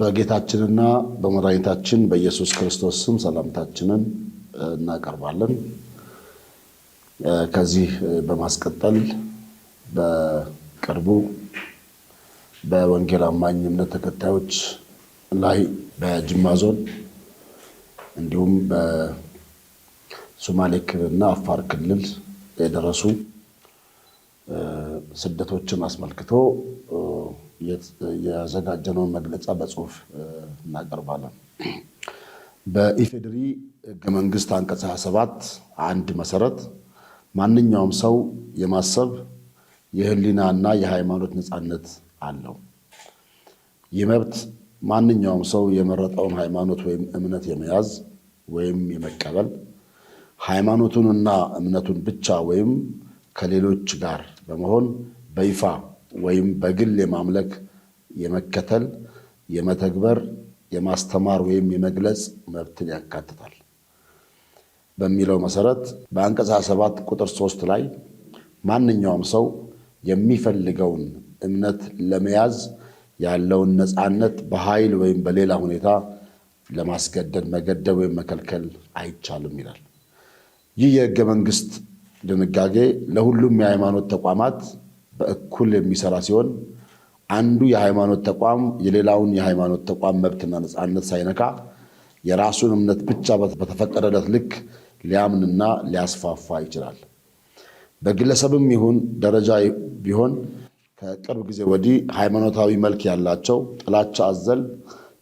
በጌታችንና በመድኃኒታችን በኢየሱስ ክርስቶስ ስም ሰላምታችንን እናቀርባለን። ከዚህ በማስቀጠል በቅርቡ በወንጌል አማኝ እምነት ተከታዮች ላይ በጅማ ዞን እንዲሁም በሶማሌ ክልልና አፋር ክልል የደረሱ ስደቶችን አስመልክቶ ያዘጋጀነውን መግለጫ በጽሁፍ እናቀርባለን። በኢፌዴሪ ሕገ መንግሥት አንቀጽ 27 1 መሰረት ማንኛውም ሰው የማሰብ የህሊናና የሃይማኖት ነፃነት አለው። ይህ መብት ማንኛውም ሰው የመረጠውን ሃይማኖት ወይም እምነት የመያዝ ወይም የመቀበል ሃይማኖቱንና እምነቱን ብቻ ወይም ከሌሎች ጋር በመሆን በይፋ ወይም በግል የማምለክ፣ የመከተል፣ የመተግበር፣ የማስተማር ወይም የመግለጽ መብትን ያካትታል በሚለው መሰረት በአንቀጽ 27 ቁጥር 3 ላይ ማንኛውም ሰው የሚፈልገውን እምነት ለመያዝ ያለውን ነፃነት በኃይል ወይም በሌላ ሁኔታ ለማስገደድ፣ መገደብ ወይም መከልከል አይቻልም ይላል። ይህ የሕገ መንግሥት ድንጋጌ ለሁሉም የሃይማኖት ተቋማት በእኩል የሚሰራ ሲሆን አንዱ የሃይማኖት ተቋም የሌላውን የሃይማኖት ተቋም መብትና ነፃነት ሳይነካ የራሱን እምነት ብቻ በተፈቀደለት ልክ ሊያምንና ሊያስፋፋ ይችላል። በግለሰብም ይሁን ደረጃ ቢሆን ከቅርብ ጊዜ ወዲህ ሃይማኖታዊ መልክ ያላቸው ጥላቻ አዘል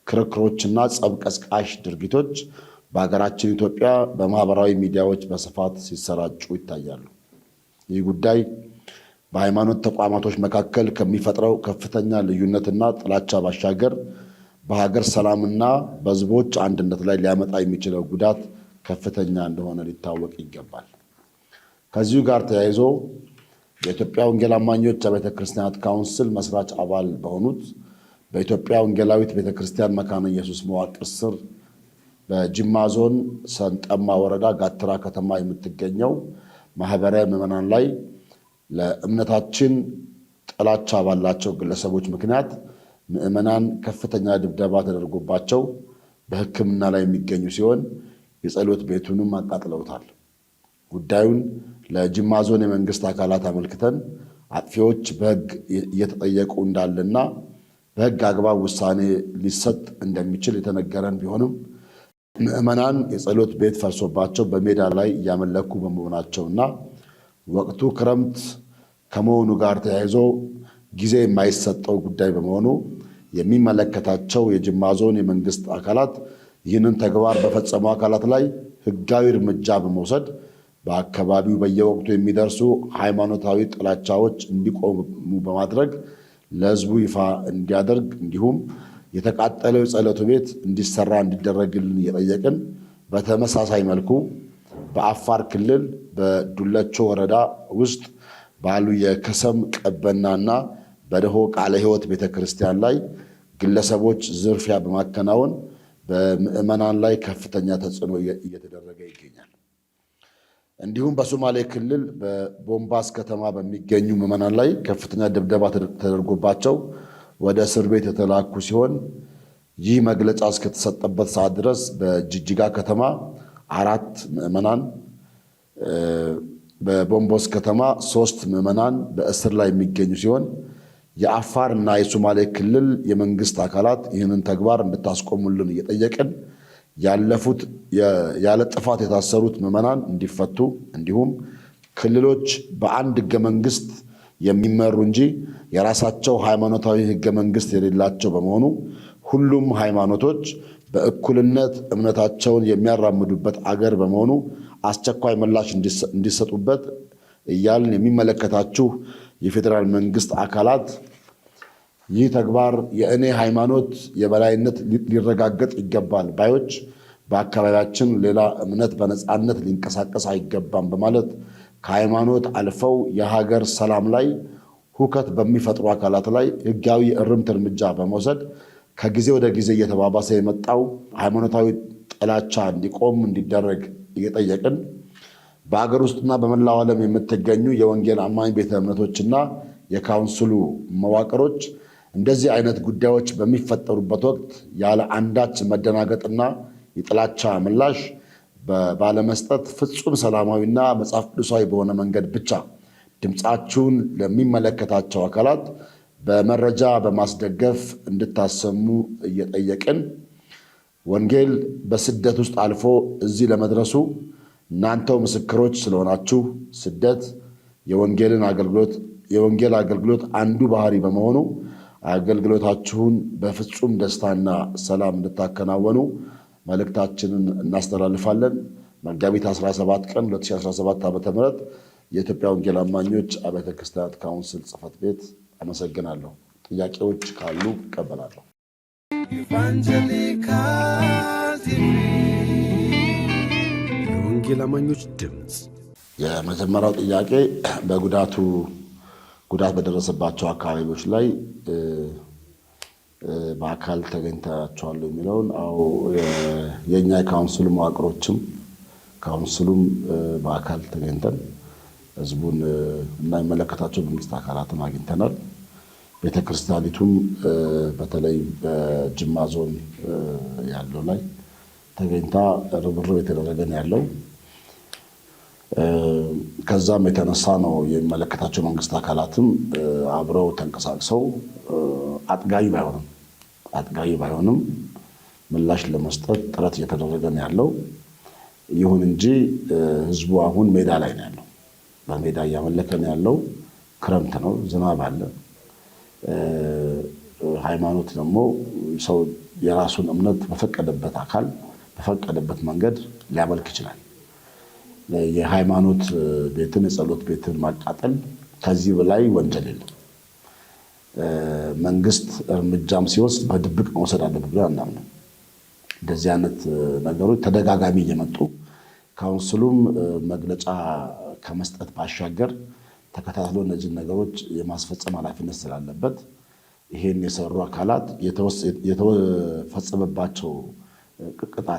ክርክሮችና ጸብ ቀስቃሽ ድርጊቶች በሀገራችን ኢትዮጵያ በማህበራዊ ሚዲያዎች በስፋት ሲሰራጩ ይታያሉ። ይህ ጉዳይ በሃይማኖት ተቋማቶች መካከል ከሚፈጥረው ከፍተኛ ልዩነትና ጥላቻ ባሻገር በሀገር ሰላምና በሕዝቦች አንድነት ላይ ሊያመጣ የሚችለው ጉዳት ከፍተኛ እንደሆነ ሊታወቅ ይገባል። ከዚሁ ጋር ተያይዞ የኢትዮጵያ ወንጌል አማኞች አብያተ ክርስቲያናት ካውንስል መስራች አባል በሆኑት በኢትዮጵያ ወንጌላዊት ቤተክርስቲያን መካነ ኢየሱስ መዋቅር ስር በጅማ ዞን ሰንጠማ ወረዳ ጋትራ ከተማ የምትገኘው ማህበረ ምዕመናን ላይ ለእምነታችን ጥላቻ ባላቸው ግለሰቦች ምክንያት ምዕመናን ከፍተኛ ድብደባ ተደርጎባቸው በሕክምና ላይ የሚገኙ ሲሆን የጸሎት ቤቱንም አቃጥለውታል። ጉዳዩን ለጅማ ዞን የመንግስት አካላት አመልክተን አጥፊዎች በሕግ እየተጠየቁ እንዳለና በሕግ አግባብ ውሳኔ ሊሰጥ እንደሚችል የተነገረን ቢሆንም ምዕመናን የጸሎት ቤት ፈርሶባቸው በሜዳ ላይ እያመለኩ በመሆናቸውና ወቅቱ ክረምት ከመሆኑ ጋር ተያይዞ ጊዜ የማይሰጠው ጉዳይ በመሆኑ የሚመለከታቸው የጅማ ዞን የመንግስት አካላት ይህንን ተግባር በፈጸሙ አካላት ላይ ሕጋዊ እርምጃ በመውሰድ በአካባቢው በየወቅቱ የሚደርሱ ሃይማኖታዊ ጥላቻዎች እንዲቆሙ በማድረግ ለሕዝቡ ይፋ እንዲያደርግ እንዲሁም የተቃጠለው የጸሎቱ ቤት እንዲሰራ እንዲደረግልን እየጠየቅን በተመሳሳይ መልኩ በአፋር ክልል በዱለቾ ወረዳ ውስጥ ባሉ የከሰም ቀበናና በደሆ ቃለ ሕይወት ቤተክርስቲያን ላይ ግለሰቦች ዝርፊያ በማከናወን በምዕመናን ላይ ከፍተኛ ተጽዕኖ እየተደረገ ይገኛል። እንዲሁም በሶማሌ ክልል በቦምባስ ከተማ በሚገኙ ምዕመናን ላይ ከፍተኛ ድብደባ ተደርጎባቸው ወደ እስር ቤት የተላኩ ሲሆን ይህ መግለጫ እስከተሰጠበት ሰዓት ድረስ በጅጅጋ ከተማ 4 ምዕመናን፣ በቦምቦስ ከተማ 3 ምዕመናን በእስር ላይ የሚገኙ ሲሆን የአፋር እና የሶማሌ ክልል የመንግስት አካላት ይህንን ተግባር እንድታስቆሙልን እየጠየቅን ያለፉት ያለ ጥፋት የታሰሩት ምዕመናን እንዲፈቱ እንዲሁም ክልሎች በአንድ ሕገ መንግሥት የሚመሩ እንጂ የራሳቸው ሃይማኖታዊ ሕገ መንግሥት የሌላቸው በመሆኑ ሁሉም ሃይማኖቶች በእኩልነት እምነታቸውን የሚያራምዱበት አገር በመሆኑ አስቸኳይ ምላሽ እንዲሰጡበት እያልን የሚመለከታችሁ የፌዴራል መንግስት አካላት ይህ ተግባር የእኔ ሃይማኖት የበላይነት ሊረጋገጥ ይገባል ባዮች በአካባቢያችን ሌላ እምነት በነፃነት ሊንቀሳቀስ አይገባም በማለት ከሃይማኖት አልፈው የሀገር ሰላም ላይ ሁከት በሚፈጥሩ አካላት ላይ ሕጋዊ እርምት እርምጃ በመውሰድ ከጊዜ ወደ ጊዜ እየተባባሰ የመጣው ሃይማኖታዊ ጥላቻ እንዲቆም እንዲደረግ እየጠየቅን በአገር ውስጥና በመላው ዓለም የምትገኙ የወንጌል አማኝ ቤተ እምነቶችና የካውንስሉ መዋቅሮች እንደዚህ አይነት ጉዳዮች በሚፈጠሩበት ወቅት ያለ አንዳች መደናገጥና የጥላቻ ምላሽ ባለመስጠት ፍጹም ሰላማዊና መጽሐፍ ቅዱሳዊ በሆነ መንገድ ብቻ ድምፃችሁን ለሚመለከታቸው አካላት በመረጃ በማስደገፍ እንድታሰሙ እየጠየቅን ወንጌል በስደት ውስጥ አልፎ እዚህ ለመድረሱ እናንተው ምስክሮች ስለሆናችሁ ስደት የወንጌል አገልግሎት አንዱ ባህሪ በመሆኑ አገልግሎታችሁን በፍጹም ደስታና ሰላም እንድታከናወኑ መልእክታችንን እናስተላልፋለን። መጋቢት 17 ቀን 2017 ዓ.ም የኢትዮጵያ ወንጌል አማኞች አብያተ ክርስቲያናት ካውንስል ጽሕፈት ቤት። አመሰግናለሁ። ጥያቄዎች ካሉ እቀበላለሁ። የወንጌል አማኞች ድምፅ። የመጀመሪያው ጥያቄ ጉዳት በደረሰባቸው አካባቢዎች ላይ በአካል ተገኝታችኋል የሚለውን፣ አዎ የእኛ የካውንስሉ መዋቅሮችም ካውንስሉም በአካል ተገኝተን ህዝቡን እና የሚመለከታቸው መንግስት አካላትን አግኝተናል። ቤተክርስቲያኒቱም በተለይ በጅማ ዞን ያለው ላይ ተገኝታ ርብርብ የተደረገ ነው ያለው። ከዛም የተነሳ ነው የሚመለከታቸው መንግስት አካላትም አብረው ተንቀሳቅሰው አጥጋቢ ባይሆንም ምላሽ ለመስጠት ጥረት እየተደረገ ነው ያለው። ይሁን እንጂ ህዝቡ አሁን ሜዳ ላይ ነው ያለው። በሜዳ እያመለከ ነው ያለው። ክረምት ነው፣ ዝናብ አለ። ሃይማኖት ደግሞ ሰው የራሱን እምነት በፈቀደበት መንገድ ሊያመልክ ይችላል። የሃይማኖት ቤትን የጸሎት ቤትን ማቃጠል ከዚህ በላይ ወንጀል የለም። መንግስት እርምጃም ሲወስድ በድብቅ መውሰድ አለበት ብለን አናምንም። እንደዚህ አይነት ነገሮች ተደጋጋሚ እየመጡ ካውንስሉም መግለጫ ከመስጠት ባሻገር ተከታትሎ እነዚህ ነገሮች የማስፈጸም ኃላፊነት ስላለበት ይሄን የሰሩ አካላት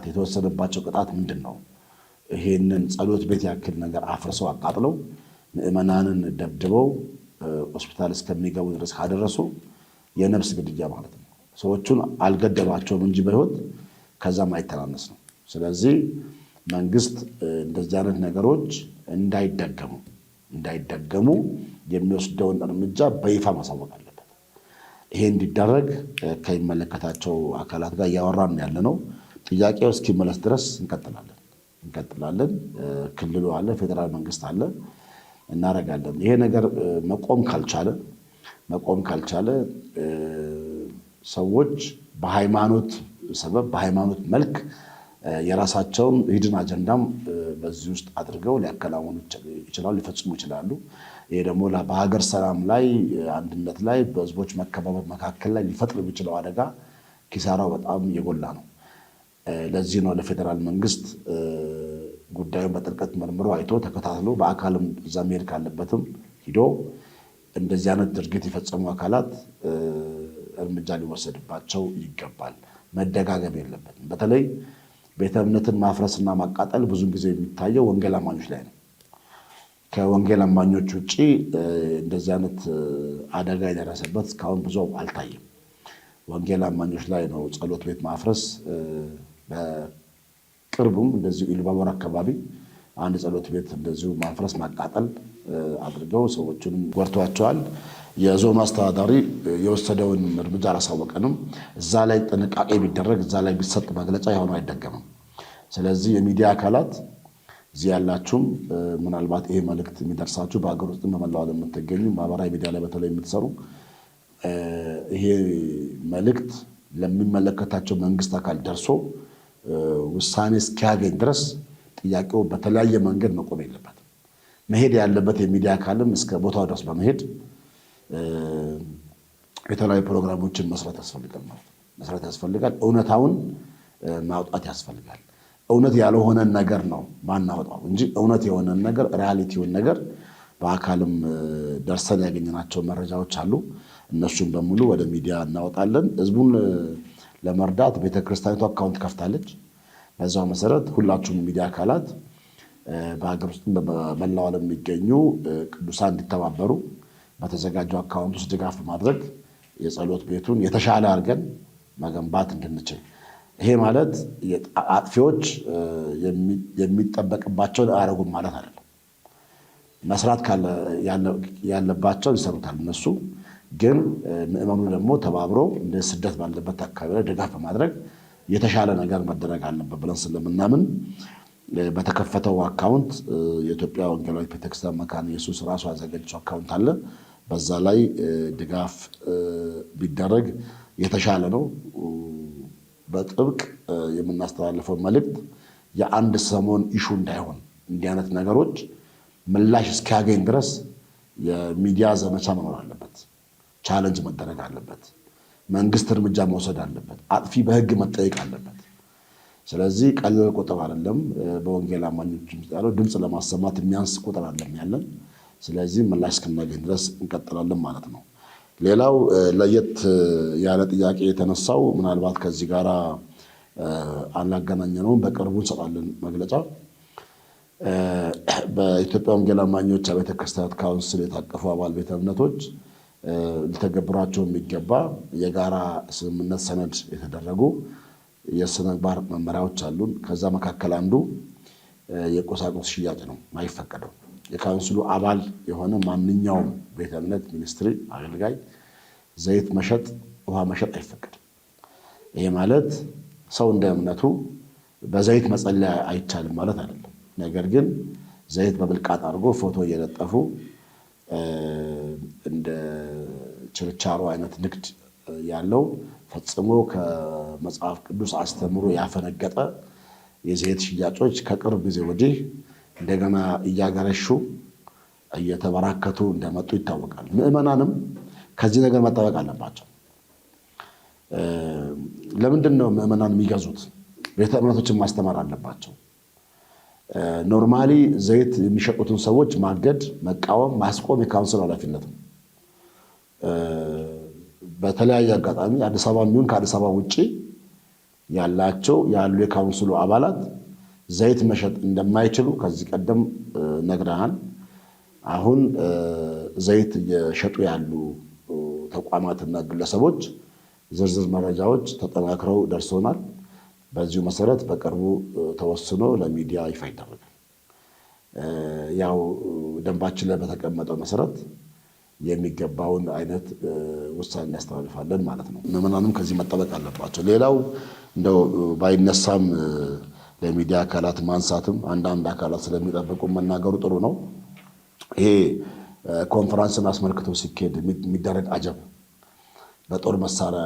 የተወሰነባቸው ቅጣት ምንድን ነው? ይሄንን ጸሎት ቤት ያክል ነገር አፍርሰው አቃጥለው ምዕመናንን ደብድበው ሆስፒታል እስከሚገቡ ድረስ ካደረሱ የነፍስ ግድያ ማለት ነው። ሰዎቹን አልገደባቸውም እንጂ በሕይወት ከዛም አይተናነስ ነው። ስለዚህ መንግስት እንደዚህ አይነት ነገሮች እንዳይደገሙ የሚወስደውን እርምጃ በይፋ ማሳወቅ አለበት። ይሄ እንዲደረግ ከሚመለከታቸው አካላት ጋር እያወራን ያለ ነው። ጥያቄው እስኪመለስ ድረስ እንቀጥላለን። ክልሉ አለ፣ ፌዴራል መንግስት አለ፣ እናደርጋለን። ይሄ ነገር መቆም ካልቻለ ሰዎች በሃይማኖት ሰበብ በሃይማኖት መልክ የራሳቸውን ሂድን አጀንዳም በዚህ ውስጥ አድርገው ሊያከናውኑ ይችላሉ፣ ሊፈጽሙ ይችላሉ። ይሄ ደግሞ በሀገር ሰላም ላይ፣ አንድነት ላይ፣ በህዝቦች መከባበር መካከል ላይ ሊፈጥር የሚችለው አደጋ ኪሳራው በጣም የጎላ ነው። ለዚህ ነው ለፌዴራል መንግስት ጉዳዩን በጥልቀት መርምሮ አይቶ ተከታትሎ በአካልም እዛ መሄድ ካለበትም ሂዶ እንደዚህ አይነት ድርጊት የፈጸሙ አካላት እርምጃ ሊወሰድባቸው ይገባል። መደጋገም የለበትም። በተለይ ቤተ እምነትን ማፍረስና ማቃጠል ብዙ ጊዜ የሚታየው ወንጌል አማኞች ላይ ነው። ከወንጌል አማኞች ውጭ እንደዚህ አይነት አደጋ የደረሰበት እስካሁን ብዙ አልታየም። ወንጌል አማኞች ላይ ነው ጸሎት ቤት ማፍረስ። በቅርቡም እንደዚሁ ኢሉባቦር አካባቢ አንድ ጸሎት ቤት እንደዚሁ ማፍረስ ማቃጠል አድርገው ሰዎቹንም ጎድተዋቸዋል። የዞኑ አስተዳዳሪ የወሰደውን እርምጃ አላሳወቀንም። እዛ ላይ ጥንቃቄ ቢደረግ፣ እዛ ላይ ቢሰጥ መግለጫ የሆነ አይደገምም። ስለዚህ የሚዲያ አካላት እዚህ ያላችሁም ምናልባት ይሄ መልእክት የሚደርሳችሁ በሀገር ውስጥ በመላው ዓለም የምትገኙ ማህበራዊ ሚዲያ ላይ በተለይ የምትሰሩ ይሄ መልእክት ለሚመለከታቸው መንግስት አካል ደርሶ ውሳኔ እስኪያገኝ ድረስ ጥያቄው በተለያየ መንገድ መቆም የለበትም። መሄድ ያለበት የሚዲያ አካልም እስከ ቦታው ድረስ በመሄድ የተለያዩ ፕሮግራሞችን መስራት ያስፈልጋል። እውነታውን ማውጣት ያስፈልጋል። እውነት ያልሆነን ነገር ነው ማናወጣው እንጂ እውነት የሆነን ነገር ሪያሊቲውን ነገር በአካልም ደርሰን ያገኘናቸው መረጃዎች አሉ። እነሱም በሙሉ ወደ ሚዲያ እናወጣለን። ህዝቡን ለመርዳት ቤተክርስቲያኒቱ አካውንት ከፍታለች። በዛው መሰረት ሁላችሁም ሚዲያ አካላት በሀገር ውስጥ በመላው ዓለም የሚገኙ ቅዱሳን እንዲተባበሩ በተዘጋጀው አካውንት ውስጥ ድጋፍ በማድረግ የጸሎት ቤቱን የተሻለ አድርገን መገንባት እንድንችል። ይሄ ማለት አጥፊዎች የሚጠበቅባቸውን አያደርጉም ማለት አይደለም። መስራት ያለባቸው ይሰሩታል እነሱ። ግን ምዕመኑ ደግሞ ተባብሮ እንደ ስደት ባለበት አካባቢ ላይ ድጋፍ በማድረግ የተሻለ ነገር መደረግ አለበት ብለን ስለምናምን በተከፈተው አካውንት የኢትዮጵያ ወንጌላዊት ቤተክርስቲያን መካነ ኢየሱስ ራሱ ያዘጋጀው አካውንት አለ። በዛ ላይ ድጋፍ ቢደረግ የተሻለ ነው። በጥብቅ የምናስተላልፈው መልእክት የአንድ ሰሞን ኢሹ እንዳይሆን፣ እንዲህ አይነት ነገሮች ምላሽ እስኪያገኝ ድረስ የሚዲያ ዘመቻ መኖር አለበት። ቻለንጅ መደረግ አለበት። መንግስት እርምጃ መውሰድ አለበት። አጥፊ በህግ መጠየቅ አለበት። ስለዚህ ቀላል ቁጥር አይደለም። በወንጌል አማኞች ያለው ድምፅ ለማሰማት የሚያንስ ቁጥር አይደለም ያለን። ስለዚህ ምላሽ እስክናገኝ ድረስ እንቀጥላለን ማለት ነው። ሌላው ለየት ያለ ጥያቄ የተነሳው ምናልባት ከዚህ ጋር አላገናኘነውም፣ በቅርቡ እንሰጣለን መግለጫ። በኢትዮጵያ ወንጌል አማኞች አብያተ ክርስቲያናት ካውንስል የታቀፉ አባል ቤተ እምነቶች ሊተገብሯቸው የሚገባ የጋራ ስምምነት ሰነድ የተደረጉ የሥነ ምግባር መመሪያዎች አሉን። ከዛ መካከል አንዱ የቁሳቁስ ሽያጭ ነው ማይፈቀደው። የካውንስሉ አባል የሆነ ማንኛውም ቤተ እምነት፣ ሚኒስትሪ፣ አገልጋይ ዘይት መሸጥ፣ ውሃ መሸጥ አይፈቀድም። ይሄ ማለት ሰው እንደ እምነቱ በዘይት መጸለይ አይቻልም ማለት አይደለም። ነገር ግን ዘይት በብልቃጥ አድርጎ ፎቶ እየለጠፉ እንደ ችርቻሮ አይነት ንግድ ያለው ፈጽሞ ከመጽሐፍ ቅዱስ አስተምሮ ያፈነገጠ የዘይት ሽያጮች ከቅርብ ጊዜ ወዲህ እንደገና እያገረሹ እየተበራከቱ እንደመጡ ይታወቃል። ምዕመናንም ከዚህ ነገር መጠበቅ አለባቸው። ለምንድን ነው ምዕመናን የሚገዙት? ቤተ እምነቶችን ማስተማር አለባቸው። ኖርማሊ ዘይት የሚሸጡትን ሰዎች ማገድ፣ መቃወም፣ ማስቆም የካውንስል ኃላፊነት ነው። በተለያየ አጋጣሚ አዲስ አበባ የሚሆን ከአዲስ አበባ ውጭ ያሉ የካውንስሉ አባላት ዘይት መሸጥ እንደማይችሉ ከዚህ ቀደም ነግረናል። አሁን ዘይት እየሸጡ ያሉ ተቋማትና ግለሰቦች ዝርዝር መረጃዎች ተጠናክረው ደርሶናል። በዚሁ መሰረት በቅርቡ ተወስኖ ለሚዲያ ይፋ ይደረጋል። ያው ደንባችን ላይ በተቀመጠው መሰረት የሚገባውን አይነት ውሳኔ ያስተላልፋለን ማለት ነው። ምዕመናንም ከዚህ መጠበቅ አለባቸው። ሌላው እንደው ባይነሳም ለሚዲያ አካላት ማንሳትም አንዳንድ አካላት ስለሚጠብቁ መናገሩ ጥሩ ነው። ይሄ ኮንፈረንስን አስመልክቶ ሲካሄድ የሚደረግ አጀብ በጦር መሳሪያ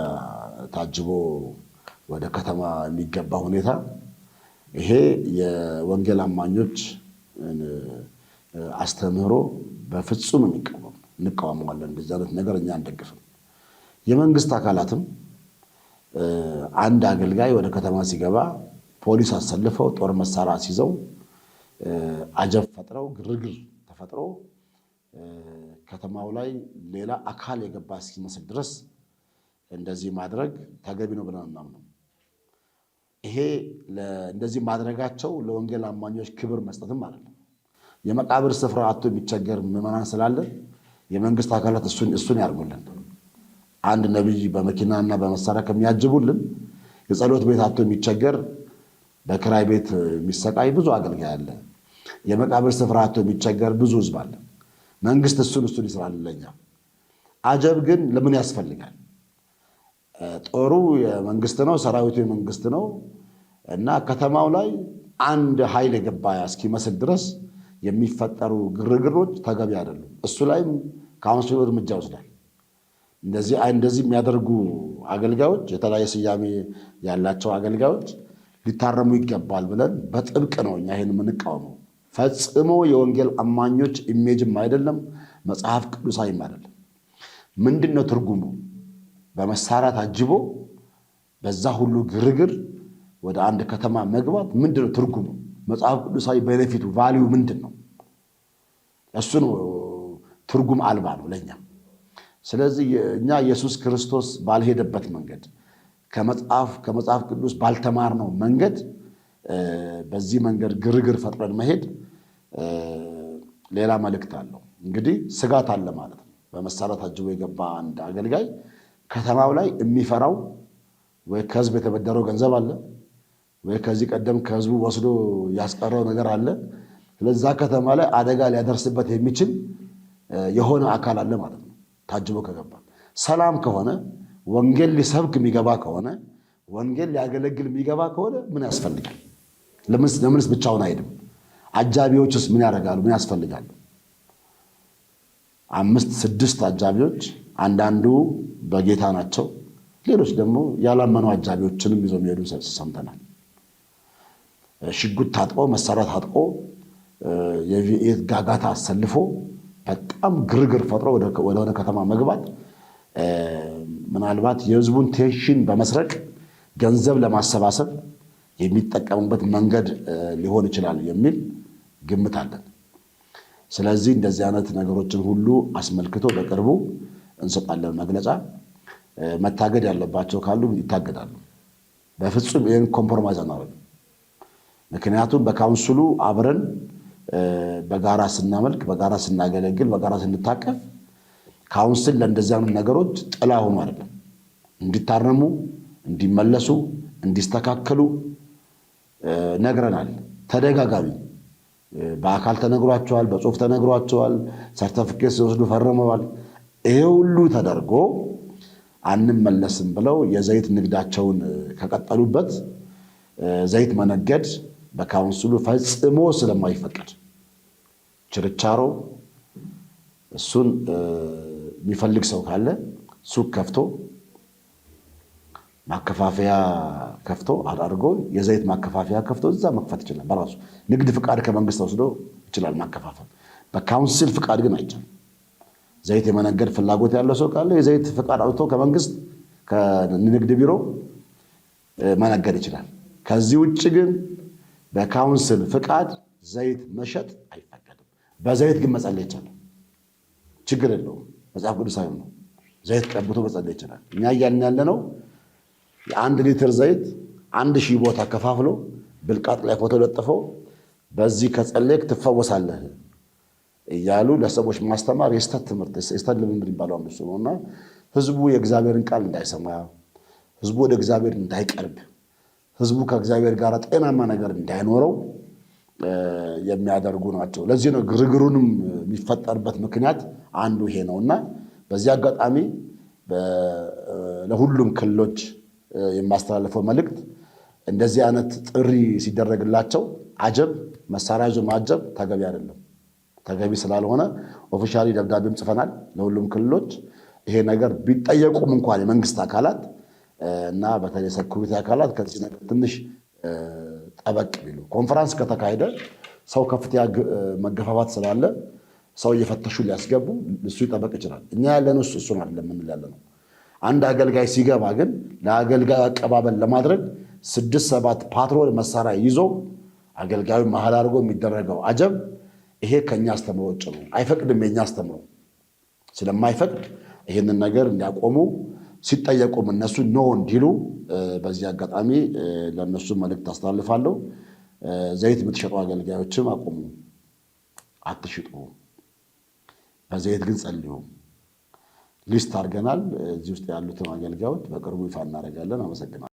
ታጅቦ ወደ ከተማ የሚገባ ሁኔታ፣ ይሄ የወንጌል አማኞች አስተምህሮ በፍጹም እንቃወመዋለን። እንደዚህ አይነት ነገር እኛ አንደግፍም። የመንግስት አካላትም አንድ አገልጋይ ወደ ከተማ ሲገባ ፖሊስ አሰልፈው ጦር መሳሪያ ሲይዘው አጀብ ፈጥረው ግርግር ተፈጥሮ ከተማው ላይ ሌላ አካል የገባ እስኪመስል ድረስ እንደዚህ ማድረግ ተገቢ ነው ብለን እናምነው። ይሄ እንደዚህ ማድረጋቸው ለወንጌል አማኞች ክብር መስጠትም አይደለም። የመቃብር ስፍራ አጥቶ የሚቸገር ምዕመናን ስላለ የመንግስት አካላት እሱን ያርጉልን። አንድ ነቢይ በመኪናና በመሳሪያ ከሚያጅቡልን የጸሎት ቤት አጥቶ የሚቸገር በክራይ ቤት የሚሰቃይ ብዙ አገልጋይ አለ። የመቃብር ስፍራ አጥቶ የሚቸገር ብዙ ህዝብ አለ። መንግስት እሱን ይስራልን ለኛ። አጀብ ግን ለምን ያስፈልጋል? ጦሩ የመንግስት ነው፣ ሰራዊቱ የመንግስት ነው እና ከተማው ላይ አንድ ኃይል የገባ እስኪመስል ድረስ የሚፈጠሩ ግርግሮች ተገቢ አይደሉም። እሱ ላይም ካውንስሉ እርምጃ ይወስዳል። እንደዚህ የሚያደርጉ አገልጋዮች፣ የተለያየ ስያሜ ያላቸው አገልጋዮች ሊታረሙ ይገባል ብለን በጥብቅ ነው እኛ ይሄን የምንቃወመው። ፈጽሞ የወንጌል አማኞች ኢሜጅም አይደለም፣ መጽሐፍ ቅዱሳዊም አይደለም። ምንድን ነው ትርጉሙ? በመሳሪያ ታጅቦ በዛ ሁሉ ግርግር ወደ አንድ ከተማ መግባት ምንድን ነው ትርጉሙ? መጽሐፍ ቅዱሳዊ ቤኔፊቱ ቫሊዩ ምንድን ነው? እሱ ነው ትርጉም አልባ ነው ለኛ። ስለዚህ እኛ ኢየሱስ ክርስቶስ ባልሄደበት መንገድ ከመጽሐፍ ቅዱስ ባልተማርነው መንገድ በዚህ መንገድ ግርግር ፈጥረን መሄድ ሌላ መልእክት አለው። እንግዲህ ስጋት አለ ማለት ነው። በመሳሪያ ታጅቦ የገባ አንድ አገልጋይ ከተማው ላይ የሚፈራው ወይ ከህዝብ የተበደረው ገንዘብ አለ ወይ ከዚህ ቀደም ከህዝቡ ወስዶ ያስቀረው ነገር አለ። ስለዛ ከተማ ላይ አደጋ ሊያደርስበት የሚችል የሆነ አካል አለ ማለት ነው። ታጅቦ ከገባ ሰላም ከሆነ ወንጌል ሊሰብክ የሚገባ ከሆነ ወንጌል ሊያገለግል የሚገባ ከሆነ ምን ያስፈልጋል? ለምንስ ብቻውን አይሄድም? አጃቢዎችስ ምን ያደርጋሉ? ምን ያስፈልጋሉ? 5 6 አጃቢዎች፣ አንዳንዱ በጌታ ናቸው፣ ሌሎች ደግሞ ያላመኑ አጃቢዎችንም ይዘው የሚሄዱ ሰምተናል። ሽጉጥ ታጥቆ መሳሪያ ታጥቆ የቪኤት ጋጋታ አሰልፎ በጣም ግርግር ፈጥሮ ወደሆነ ከተማ መግባት ምናልባት የህዝቡን ቴንሽን በመስረቅ ገንዘብ ለማሰባሰብ የሚጠቀሙበት መንገድ ሊሆን ይችላል የሚል ግምት አለን። ስለዚህ እንደዚህ አይነት ነገሮችን ሁሉ አስመልክቶ በቅርቡ እንሰጣለን መግለጫ። መታገድ ያለባቸው ካሉ ይታገዳሉ። በፍጹም ይህን ኮምፕሮማይዝ አናደርግም። ምክንያቱም በካውንስሉ አብረን በጋራ ስናመልክ፣ በጋራ ስናገለግል፣ በጋራ ስንታቀፍ ካውንስል ለእንደዚህ አይነት ነገሮች ጥላ ሆኖ አይደለም። እንዲታረሙ፣ እንዲመለሱ፣ እንዲስተካከሉ ነግረናል። ተደጋጋሚ በአካል ተነግሯቸዋል፣ በጽሁፍ ተነግሯቸዋል፣ ሰርተፊኬት ሲወስዱ ፈርመዋል። ይሄ ሁሉ ተደርጎ አንመለስም ብለው የዘይት ንግዳቸውን ከቀጠሉበት ዘይት መነገድ በካውንስሉ ፈጽሞ ስለማይፈቀድ ችርቻሮ እሱን የሚፈልግ ሰው ካለ ሱቅ ከፍቶ ማከፋፈያ ከፍቶ አድርጎ የዘይት ማከፋፈያ ከፍቶ እዛ መክፈት ይችላል። በራሱ ንግድ ፍቃድ ከመንግስት ወስዶ ይችላል ማከፋፈል። በካውንስል ፍቃድ ግን አይቻልም። ዘይት የመነገድ ፍላጎት ያለው ሰው ካለ የዘይት ፍቃድ አውጥቶ ከመንግስት ከንግድ ቢሮ መነገድ ይችላል። ከዚህ ውጭ ግን በካውንስል ፍቃድ ዘይት መሸጥ አይፈቀድም። በዘይት ግን መጸለይ ይቻላል። ችግር የለውም። መጽሐፍ ቅዱሳዊ ነው። ዘይት ቀብቶ መጸለይ ይችላል። እኛ እያልን ያለ ነው የ1 ሊትር ዘይት 1000 ቦታ ከፋፍሎ ብልቃጥ ላይ ፎቶ ለጥፈው በዚህ ከጸለይክ ትፈወሳለህ እያሉ ለሰዎች ማስተማር የስተት ትምህርት የስተት ልምምድ ይባላል አንዱ ነውና ህዝቡ የእግዚአብሔርን ቃል እንዳይሰማ፣ ህዝቡ ወደ እግዚአብሔር እንዳይቀርብ፣ ህዝቡ ከእግዚአብሔር ጋር ጤናማ ነገር እንዳይኖረው የሚያደርጉ ናቸው። ለዚህ ነው ግርግሩንም የሚፈጠርበት ምክንያት አንዱ ይሄ ነውና በዚህ አጋጣሚ ለሁሉም ክልሎች የማስተላለፈው መልእክት እንደዚህ አይነት ጥሪ ሲደረግላቸው አጀብ መሳሪያ ይዞ ማጀብ ተገቢ አይደለም። ተገቢ ስላልሆነ ኦፊሻሊ ደብዳቤም ጽፈናል ለሁሉም ክልሎች። ይሄ ነገር ቢጠየቁም እንኳን የመንግስት አካላት እና በተለይ ሴኩሪቲ አካላት ከዚህ ነገር ትንሽ ጠበቅ ቢሉ። ኮንፈረንስ ከተካሄደ ሰው ከፍተኛ መገፋፋት ስላለ ሰው እየፈተሹ ሊያስገቡ እሱ ይጠበቅ ይችላል። እኛ ያለነው እሱን አይደለም ምን ያለነው። አንድ አገልጋይ ሲገባ ግን ለአገልጋዩ አቀባበል ለማድረግ 6-7 ፓትሮል መሳሪያ ይዞ አገልጋዩ መሃል አድርጎ የሚደረገው አጀብ ይሄ ከኛ አስተምሮ ውጭ ነው። አይፈቅድም። የኛ አስተምሮ ስለማይፈቅድ ይሄንን ነገር እንዲያቆሙ ሲጠየቁም እነሱ ኖ እንዲሉ በዚህ አጋጣሚ ለነሱ መልእክት አስተላልፋለሁ። ዘይት የምትሸጡ አገልጋዮችም አቆሙ፣ አትሽጡ፣ በዘይት ግን ጸልዩ። ሊስት አድርገናል። እዚህ ውስጥ ያሉትን አገልጋዮች በቅርቡ ይፋ እናደርጋለን። አመሰግናለሁ።